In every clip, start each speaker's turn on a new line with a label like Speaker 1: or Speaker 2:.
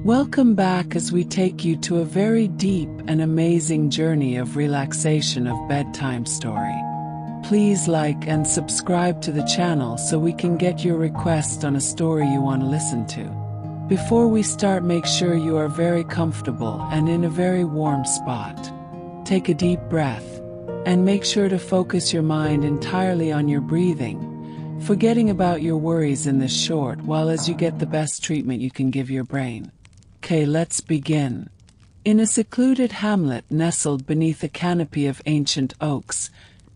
Speaker 1: Welcome back as we take you to a very deep and amazing journey of relaxation of bedtime story. Please like and subscribe to the channel so we can get your request on a story you want to listen to. Before we start, make sure you are very comfortable and in a very warm spot. Take a deep breath and make sure to focus your mind entirely on your breathing, forgetting about your worries in this short while as you get the best treatment you can give your brain. Okay, let's begin. In a secluded hamlet nestled beneath a canopy of ancient oaks,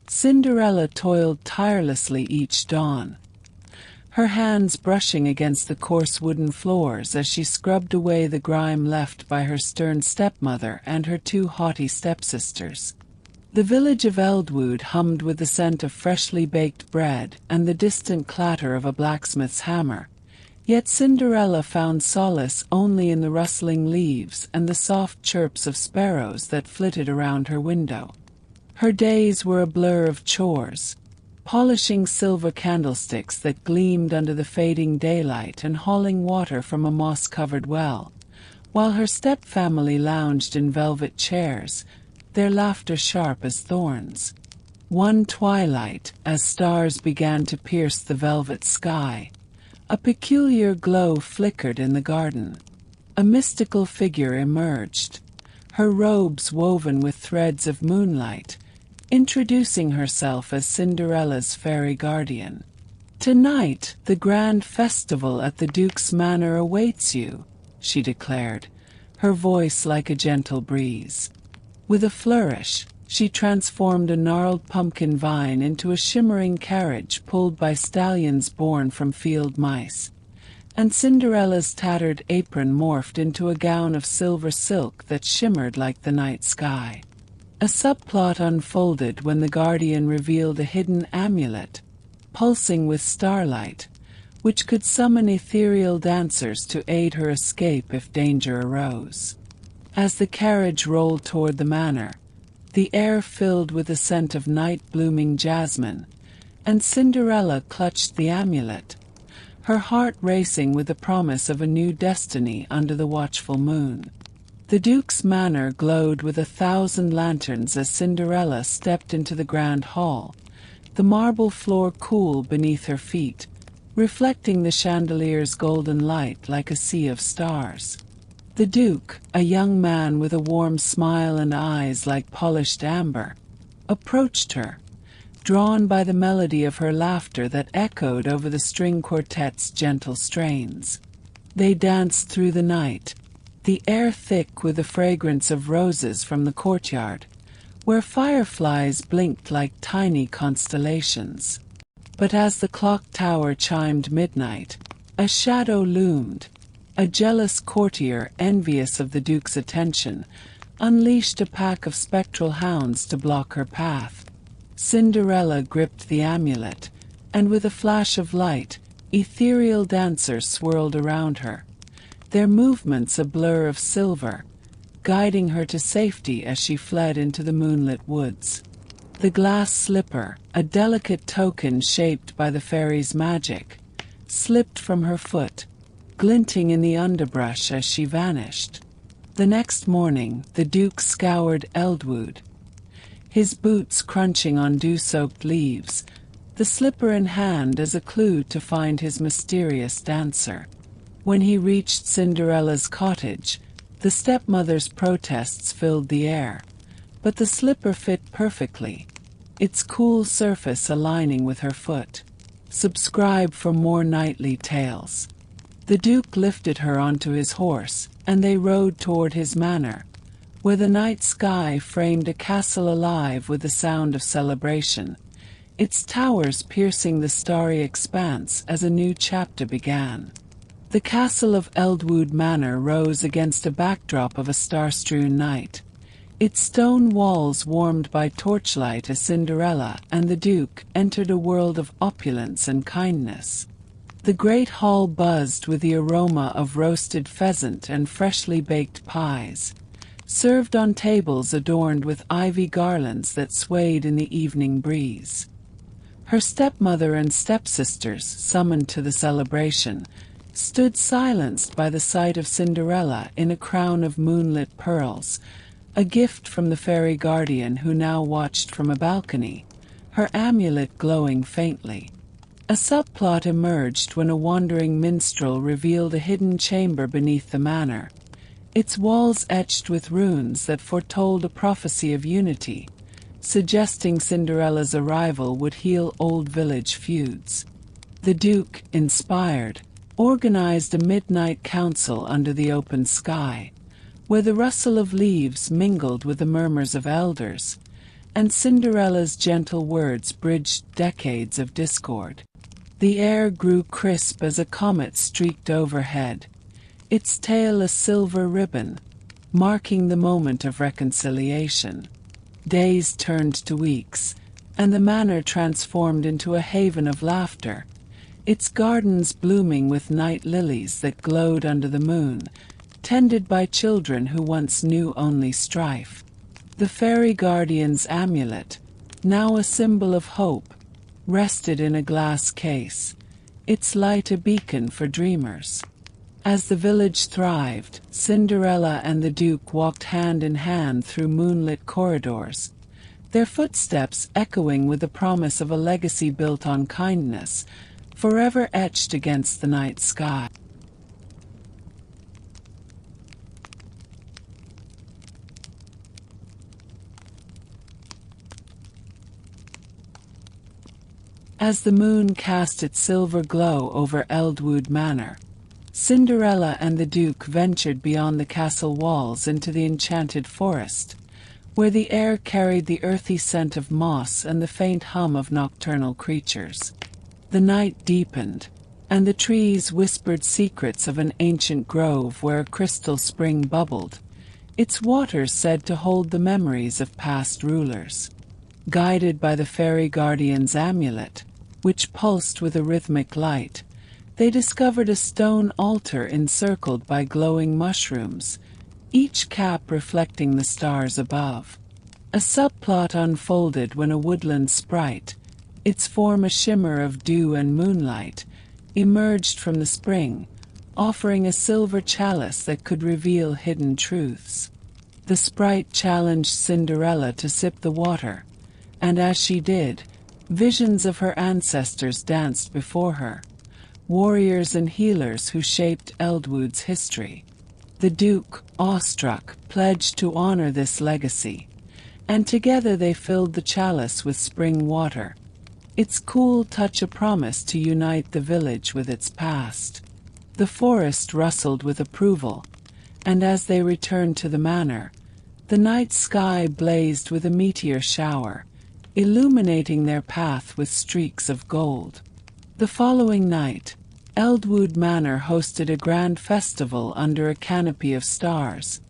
Speaker 1: Cinderella toiled tirelessly each dawn, her hands brushing against the coarse wooden floors as she scrubbed away the grime left by her stern stepmother and her two haughty stepsisters. The village of Eldwood hummed with the scent of freshly baked bread and the distant clatter of a blacksmith's hammer. Yet Cinderella found solace only in the rustling leaves and the soft chirps of sparrows that flitted around her window. Her days were a blur of chores, polishing silver candlesticks that gleamed under the fading daylight and hauling water from a moss-covered well, while her step-family lounged in velvet chairs, their laughter sharp as thorns. One twilight, as stars began to pierce the velvet sky, a peculiar glow flickered in the garden. A mystical figure emerged, her robes woven with threads of moonlight, introducing herself as Cinderella's fairy guardian. "Tonight, the grand festival at the Duke's Manor awaits you," she declared, her voice like a gentle breeze. With a flourish, she transformed a gnarled pumpkin vine into a shimmering carriage pulled by stallions born from field mice, and Cinderella's tattered apron morphed into a gown of silver silk that shimmered like the night sky. A subplot unfolded when the guardian revealed a hidden amulet, pulsing with starlight, which could summon ethereal dancers to aid her escape if danger arose. As the carriage rolled toward the manor, the air filled with the scent of night-blooming jasmine, and Cinderella clutched the amulet, her heart racing with the promise of a new destiny under the watchful moon. The Duke's Manor glowed with 1,000 lanterns as Cinderella stepped into the grand hall, the marble floor cool beneath her feet, reflecting the chandelier's golden light like a sea of stars. The Duke, a young man with a warm smile and eyes like polished amber, approached her, drawn by the melody of her laughter that echoed over the string quartet's gentle strains. They danced through the night, the air thick with the fragrance of roses from the courtyard, where fireflies blinked like tiny constellations. But as the clock tower chimed midnight, a shadow loomed. A jealous courtier, envious of the Duke's attention, unleashed a pack of spectral hounds to block her path. Cinderella gripped the amulet, and with a flash of light, ethereal dancers swirled around her, their movements a blur of silver, guiding her to safety as she fled into the moonlit woods. The glass slipper, a delicate token shaped by the fairy's magic, slipped from her foot, glinting in the underbrush as she vanished. The next morning, the Duke scoured Eldwood, his boots crunching on dew-soaked leaves, the slipper in hand as a clue to find his mysterious dancer. When he reached Cinderella's cottage, the stepmother's protests filled the air, but the slipper fit perfectly, its cool surface aligning with her foot. Subscribe for more nightly tales. The Duke lifted her onto his horse, and they rode toward his manor, where the night sky framed a castle alive with the sound of celebration, its towers piercing the starry expanse as a new chapter began. The castle of Eldwood Manor rose against a backdrop of a star-strewn night, its stone walls warmed by torchlight as Cinderella and the Duke entered a world of opulence and kindness. The great hall buzzed with the aroma of roasted pheasant and freshly baked pies, served on tables adorned with ivy garlands that swayed in the evening breeze. Her stepmother and stepsisters, summoned to the celebration, stood silenced by the sight of Cinderella in a crown of moonlit pearls, a gift from the fairy guardian who now watched from a balcony, her amulet glowing faintly. A subplot emerged when a wandering minstrel revealed a hidden chamber beneath the manor, its walls etched with runes that foretold a prophecy of unity, suggesting Cinderella's arrival would heal old village feuds. The Duke, inspired, organized a midnight council under the open sky, where the rustle of leaves mingled with the murmurs of elders, and Cinderella's gentle words bridged decades of discord. The air grew crisp as a comet streaked overhead, its tail a silver ribbon, marking the moment of reconciliation. Days turned to weeks, and the manor transformed into a haven of laughter, its gardens blooming with night lilies that glowed under the moon, tended by children who once knew only strife. The fairy guardian's amulet, now a symbol of hope, rested in a glass case, its light a beacon for dreamers. As the village thrived, Cinderella and the Duke walked hand in hand through moonlit corridors, their footsteps echoing with the promise of a legacy built on kindness, forever etched against the night sky. As the moon cast its silver glow over Eldwood Manor, Cinderella and the Duke ventured beyond the castle walls into the enchanted forest, where the air carried the earthy scent of moss and the faint hum of nocturnal creatures. The night deepened, and the trees whispered secrets of an ancient grove where a crystal spring bubbled, its waters said to hold the memories of past rulers. Guided by the fairy guardian's amulet, which pulsed with a rhythmic light, they discovered a stone altar encircled by glowing mushrooms, each cap reflecting the stars above. A subplot unfolded when a woodland sprite, its form a shimmer of dew and moonlight, emerged from the spring, offering a silver chalice that could reveal hidden truths. The sprite challenged Cinderella to sip the water, and as she did, visions of her ancestors danced before her, warriors and healers who shaped Eldwood's history. The Duke, awestruck, pledged to honor this legacy, and together they filled the chalice with spring water, its cool touch a promise to unite the village with its past. The forest rustled with approval, and as they returned to the manor, the night sky blazed with a meteor shower, illuminating their path with streaks of gold. The following night, Eldwood Manor hosted a grand festival under a canopy of stars,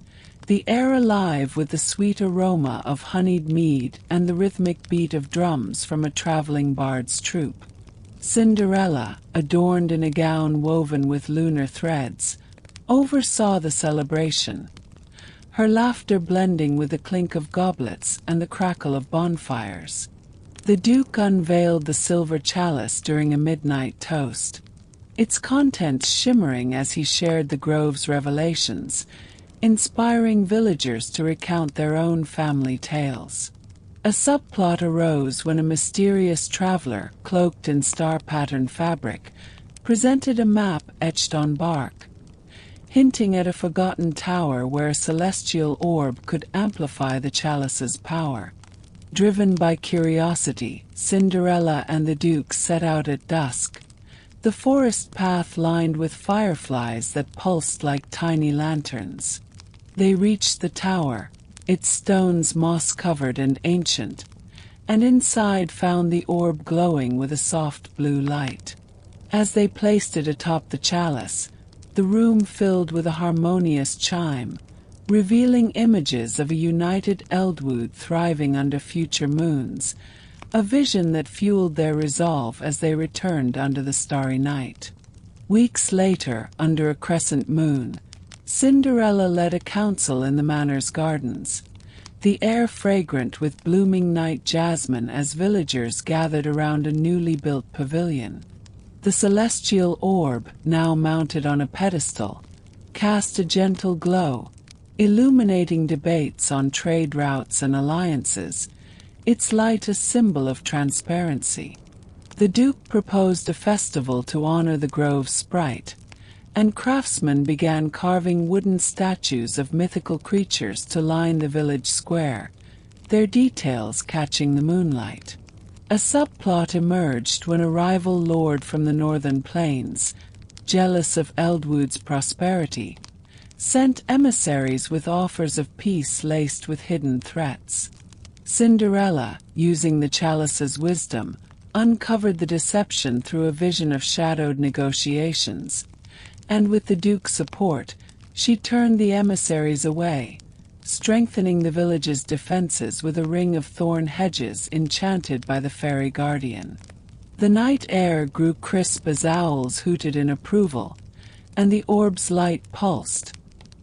Speaker 1: the air alive with the sweet aroma of honeyed mead and the rhythmic beat of drums from a traveling bard's troupe. Cinderella, adorned in a gown woven with lunar threads, oversaw the celebration, her laughter blending with the clink of goblets and the crackle of bonfires. The Duke unveiled the silver chalice during a midnight toast, its contents shimmering as he shared the grove's revelations, inspiring villagers to recount their own family tales. A subplot arose when a mysterious traveler, cloaked in star-patterned fabric, presented a map etched on bark, hinting at a forgotten tower where a celestial orb could amplify the chalice's power. Driven by curiosity, Cinderella and the Duke set out at dusk, the forest path lined with fireflies that pulsed like tiny lanterns. They reached the tower, its stones moss-covered and ancient, and inside found the orb glowing with a soft blue light. As they placed it atop the chalice, the room filled with a harmonious chime, revealing images of a united Eldwood thriving under future moons, a vision that fueled their resolve as they returned under the starry night. Weeks later, under a crescent moon, Cinderella led a council in the manor's gardens, the air fragrant with blooming night jasmine as villagers gathered around a newly built pavilion. The celestial orb, now mounted on a pedestal, cast a gentle glow, illuminating debates on trade routes and alliances, its light a symbol of transparency. The Duke proposed a festival to honor the grove's sprite, and craftsmen began carving wooden statues of mythical creatures to line the village square, their details catching the moonlight. A subplot emerged when a rival lord from the northern plains, jealous of Eldwood's prosperity, sent emissaries with offers of peace laced with hidden threats. Cinderella, using the chalice's wisdom, uncovered the deception through a vision of shadowed negotiations, and with the Duke's support, she turned the emissaries away, strengthening the village's defenses with a ring of thorn hedges enchanted by the fairy guardian. The night air grew crisp as owls hooted in approval, and the orb's light pulsed,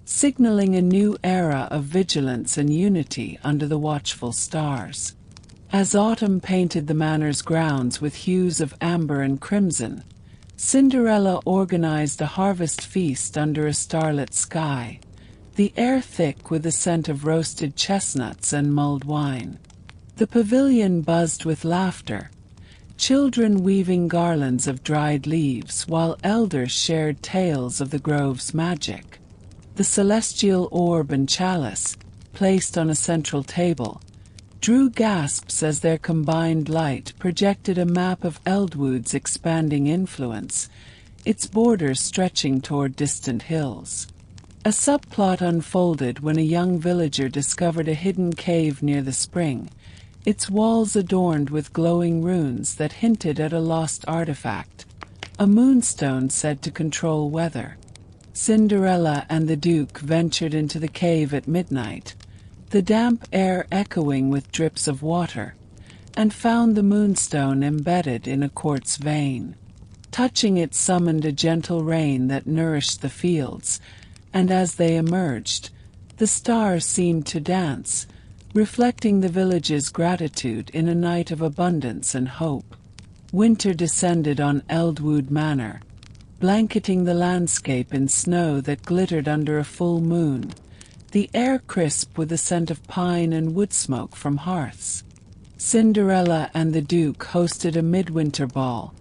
Speaker 1: signaling a new era of vigilance and unity under the watchful stars. As autumn painted the manor's grounds with hues of amber and crimson, Cinderella organized a harvest feast under a starlit sky, the air thick with the scent of roasted chestnuts and mulled wine. The pavilion buzzed with laughter, children weaving garlands of dried leaves while elders shared tales of the grove's magic. The celestial orb and chalice, placed on a central table, drew gasps as their combined light projected a map of Eldwood's expanding influence, its borders stretching toward distant hills. A subplot unfolded when a young villager discovered a hidden cave near the spring, its walls adorned with glowing runes that hinted at a lost artifact, a moonstone said to control weather. Cinderella and the Duke ventured into the cave at midnight, the damp air echoing with drips of water, and found the moonstone embedded in a quartz vein. Touching it summoned a gentle rain that nourished the fields, and as they emerged, the stars seemed to dance, reflecting the village's gratitude in a night of abundance and hope. Winter descended on Eldwood Manor, blanketing the landscape in snow that glittered under a full moon, the air crisp with the scent of pine and wood smoke from hearths. Cinderella and the Duke hosted a midwinter ball,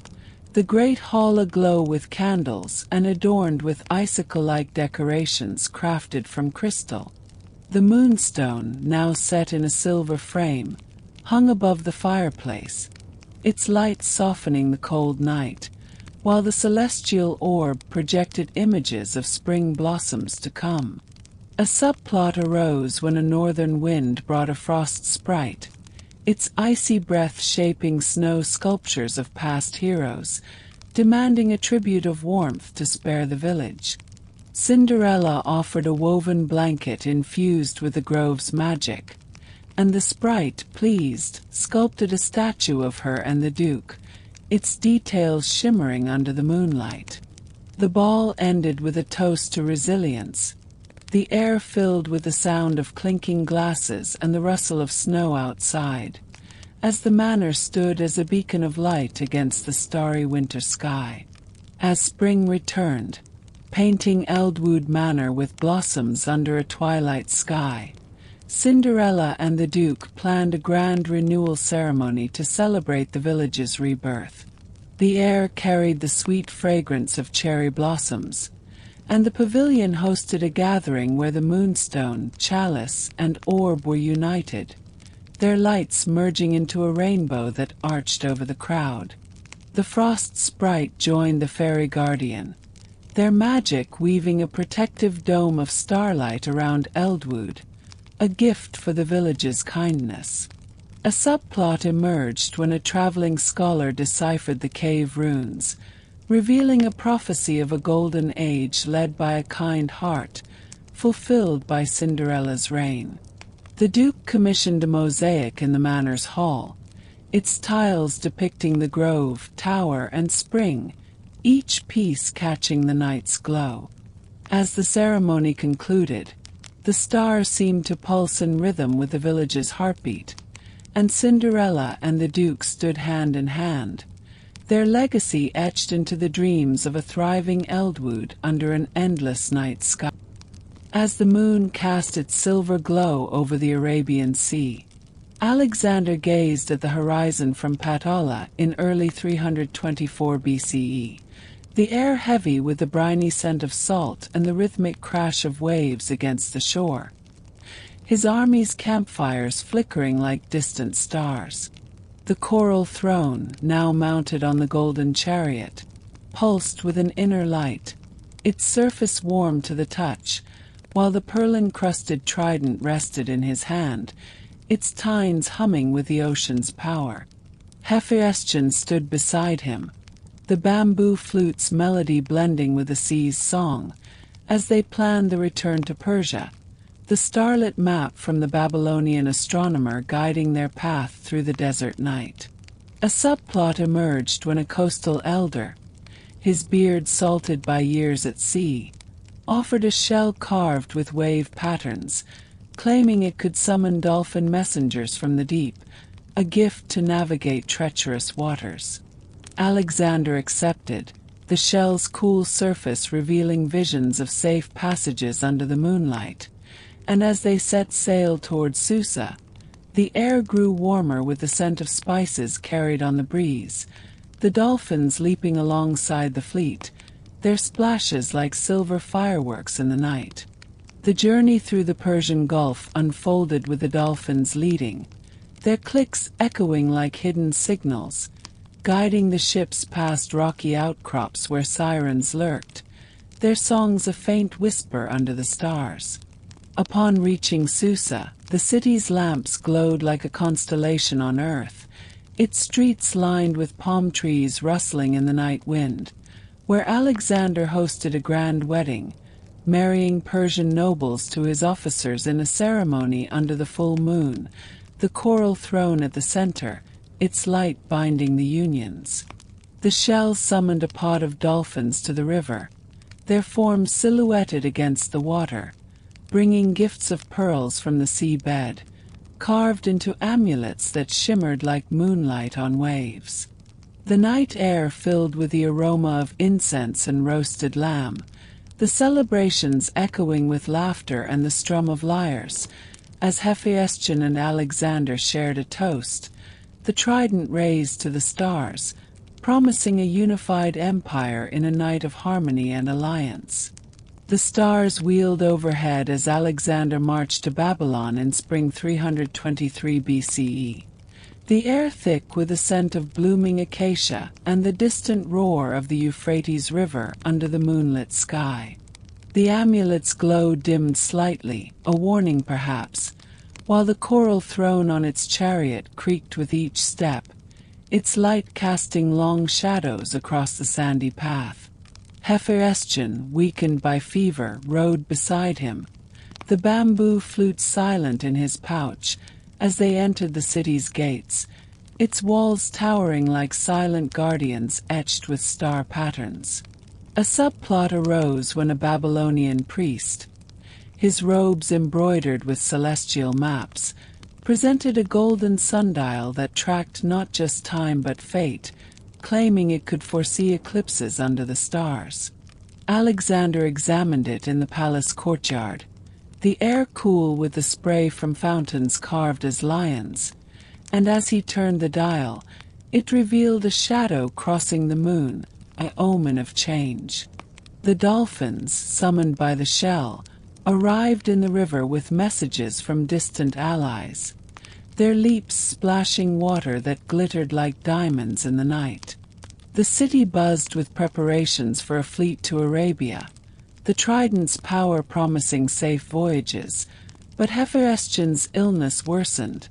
Speaker 1: the great hall aglow with candles and adorned with icicle-like decorations crafted from crystal. The moonstone, now set in a silver frame, hung above the fireplace, its light softening the cold night, while the celestial orb projected images of spring blossoms to come. A subplot arose when a northern wind brought a frost sprite, its icy breath shaping snow sculptures of past heroes, demanding a tribute of warmth to spare the village. Cinderella offered a woven blanket infused with the grove's magic, and the sprite, pleased, sculpted a statue of her and the Duke, its details shimmering under the moonlight. The ball ended with a toast to resilience, the air filled with the sound of clinking glasses and the rustle of snow outside, as the manor stood as a beacon of light against the starry winter sky. As spring returned, painting Eldwood Manor with blossoms under a twilight sky, Cinderella and the Duke planned a grand renewal ceremony to celebrate the village's rebirth. The air carried the sweet fragrance of cherry blossoms, and the pavilion hosted a gathering where the moonstone, chalice, and orb were united, their lights merging into a rainbow that arched over the crowd. The frost sprite joined the fairy guardian, their magic weaving a protective dome of starlight around Eldwood, a gift for the village's kindness. A subplot emerged when a traveling scholar deciphered the cave runes, revealing a prophecy of a golden age led by a kind heart, fulfilled by Cinderella's reign. The Duke commissioned a mosaic in the manor's hall, its tiles depicting the grove, tower, and spring, each piece catching the night's glow. As the ceremony concluded, the stars seemed to pulse in rhythm with the village's heartbeat, and Cinderella and the Duke stood hand in hand, their legacy etched into the dreams of a thriving Eldwood under an endless night sky. As the moon cast its silver glow over the Arabian Sea, Alexander gazed at the horizon from Patala in early 324 BCE, the air heavy with the briny scent of salt and the rhythmic crash of waves against the shore. His army's campfires flickering like distant stars. The coral throne, now mounted on the golden chariot, pulsed with an inner light, its surface warm to the touch, while the pearl-encrusted trident rested in his hand, its tines humming with the ocean's power. Hephaestion stood beside him, the bamboo flute's melody blending with the sea's song, as they planned the return to Persia, the starlit map from the Babylonian astronomer guiding their path through the desert night. A subplot emerged when a coastal elder, his beard salted by years at sea, offered a shell carved with wave patterns, claiming it could summon dolphin messengers from the deep, a gift to navigate treacherous waters. Alexander accepted, the shell's cool surface revealing visions of safe passages under the moonlight, and as they set sail toward Susa, the air grew warmer with the scent of spices carried on the breeze, the dolphins leaping alongside the fleet, their splashes like silver fireworks in the night. The journey through the Persian Gulf unfolded with the dolphins leading, their clicks echoing like hidden signals, guiding the ships past rocky outcrops where sirens lurked, their songs a faint whisper under the stars. Upon reaching Susa, the city's lamps glowed like a constellation on earth, its streets lined with palm trees rustling in the night wind, where Alexander hosted a grand wedding, marrying Persian nobles to his officers in a ceremony under the full moon, the coral throne at the center, its light binding the unions. The shell summoned a pod of dolphins to the river, their forms silhouetted against the water, bringing gifts of pearls from the seabed, carved into amulets that shimmered like moonlight on waves. The night air filled with the aroma of incense and roasted lamb, the celebrations echoing with laughter and the strum of lyres, as Hephaestion and Alexander shared a toast, the trident raised to the stars, promising a unified empire in a night of harmony and alliance. The stars wheeled overhead as Alexander marched to Babylon in spring 323 BCE, the air thick with the scent of blooming acacia and the distant roar of the Euphrates River under the moonlit sky. The amulet's glow dimmed slightly, a warning perhaps, while the coral throne on its chariot creaked with each step, its light casting long shadows across the sandy path. Hephaestion, weakened by fever, rode beside him, the bamboo flute silent in his pouch, as they entered the city's gates, its walls towering like silent guardians etched with star patterns. A subplot arose when a Babylonian priest, his robes embroidered with celestial maps, presented a golden sundial that tracked not just time but fate, claiming it could foresee eclipses under the stars. Alexander examined it in the palace courtyard, the air cool with the spray from fountains carved as lions, and as he turned the dial, it revealed a shadow crossing the moon, an omen of change. The dolphins, summoned by the shell, arrived in the river with messages from distant allies, their leaps splashing water that glittered like diamonds in the night. The city buzzed with preparations for a fleet to Arabia, the trident's power promising safe voyages, but Hephaestion's illness worsened,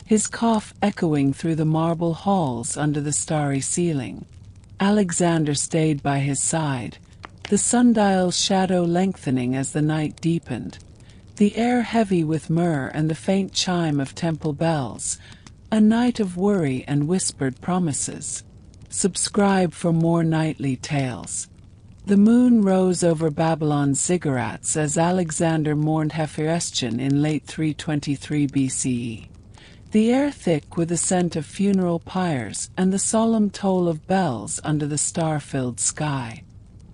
Speaker 1: his cough echoing through the marble halls under the starry ceiling. Alexander stayed by his side, the sundial's shadow lengthening as the night deepened, the air heavy with myrrh and the faint chime of temple bells, a night of worry and whispered promises. Subscribe for more nightly tales. The moon rose over Babylon's ziggurats as Alexander mourned Hephaestion in late 323 BCE, the air thick with the scent of funeral pyres and the solemn toll of bells under the star-filled sky.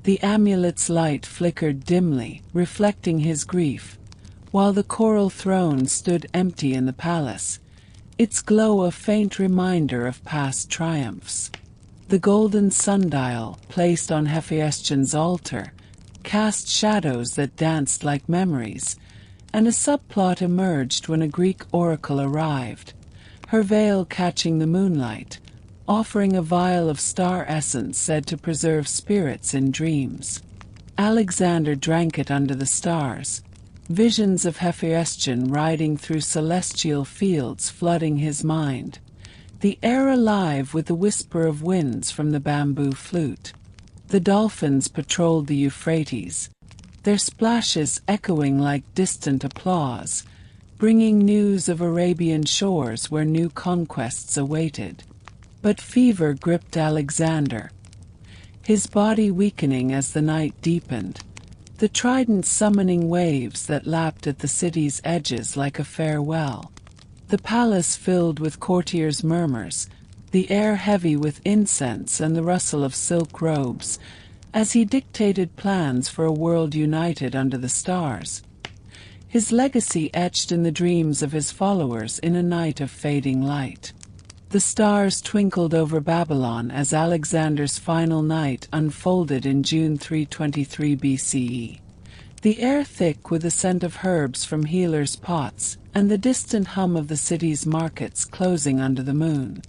Speaker 1: The amulet's light flickered dimly, reflecting his grief, while the coral throne stood empty in the palace, its glow a faint reminder of past triumphs. The golden sundial, placed on Hephaestion's altar, cast shadows that danced like memories, and a subplot emerged when a Greek oracle arrived, her veil catching the moonlight, offering a vial of star essence said to preserve spirits in dreams. Alexander drank it under the stars, visions of Hephaestion riding through celestial fields flooding his mind, the air alive with the whisper of winds from the bamboo flute. The dolphins patrolled the Euphrates, their splashes echoing like distant applause, bringing news of Arabian shores where new conquests awaited. But fever gripped Alexander, his body weakening as the night deepened, the trident summoning waves that lapped at the city's edges like a farewell. The palace filled with courtiers' murmurs, the air heavy with incense and the rustle of silk robes, as he dictated plans for a world united under the stars. His legacy etched in the dreams of his followers in a night of fading light. The stars twinkled over Babylon as Alexander's final night unfolded in June 323 BCE. The air thick with the scent of herbs from healers' pots, and the distant hum of the city's markets closing under the moon.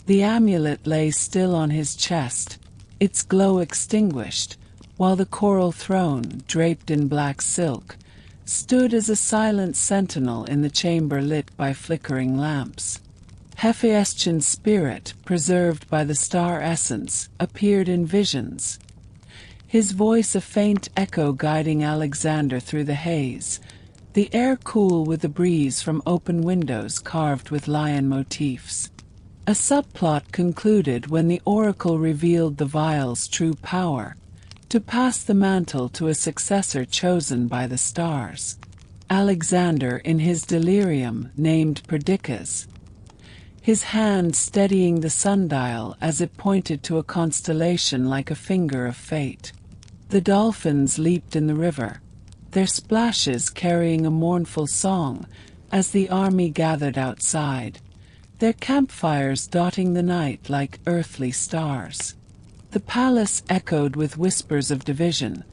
Speaker 1: The amulet lay still on his chest, its glow extinguished, while the coral throne, draped in black silk, stood as a silent sentinel in the chamber lit by flickering lamps. Hephaestion's spirit, preserved by the star essence, appeared in visions, his voice a faint echo guiding Alexander through the haze, the air cool with the breeze from open windows carved with lion motifs. A subplot concluded when the oracle revealed the vial's true power, to pass the mantle to a successor chosen by the stars. Alexander, in his delirium, named Perdiccas, his hand steadying the sundial as it pointed to a constellation like a finger of fate. The dolphins leaped in the river, their splashes carrying a mournful song as the army gathered outside, their campfires dotting the night like earthly stars. The palace echoed with whispers of division,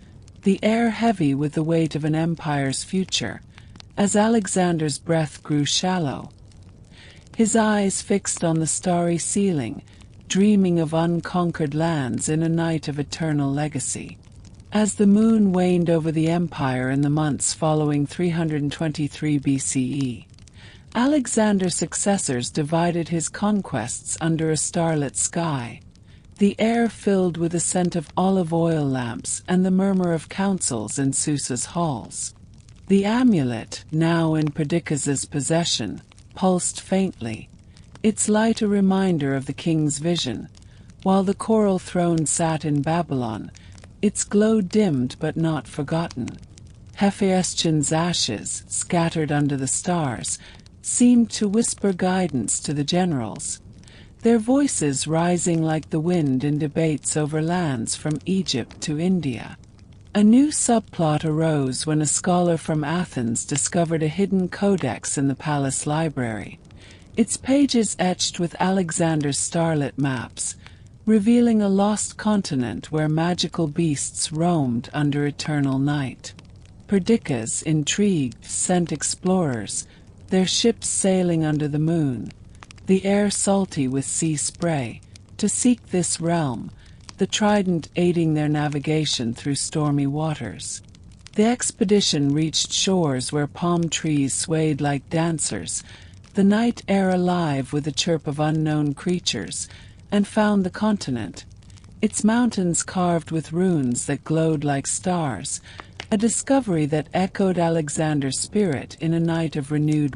Speaker 1: the air heavy with the weight of an empire's future, as Alexander's breath grew shallow, his eyes fixed on the starry ceiling, dreaming of unconquered lands in a night of eternal legacy. As the moon waned over the empire in the months following 323 BCE, Alexander's successors divided his conquests under a starlit sky, the air filled with the scent of olive oil lamps and the murmur of councils in Susa's halls. The amulet, now in Perdiccas's possession, pulsed faintly, its light a reminder of the king's vision, while the coral throne sat in Babylon, its glow dimmed but not forgotten. Hephaestion's ashes, scattered under the stars, seemed to whisper guidance to the generals, their voices rising like the wind in debates over lands from Egypt to India. A new subplot arose when a scholar from Athens discovered a hidden codex in the palace library, its pages etched with Alexander's starlit maps, revealing a lost continent where magical beasts roamed under eternal night. Perdiccas, intrigued, sent explorers, their ships sailing under the moon, the air salty with sea spray, to seek this realm, the trident aiding their navigation through stormy waters. The expedition reached shores where palm trees swayed like dancers, the night air alive with the chirp of unknown creatures, and found the continent, its mountains carved with runes that glowed like stars, a discovery that echoed Alexander's spirit in a night of renewed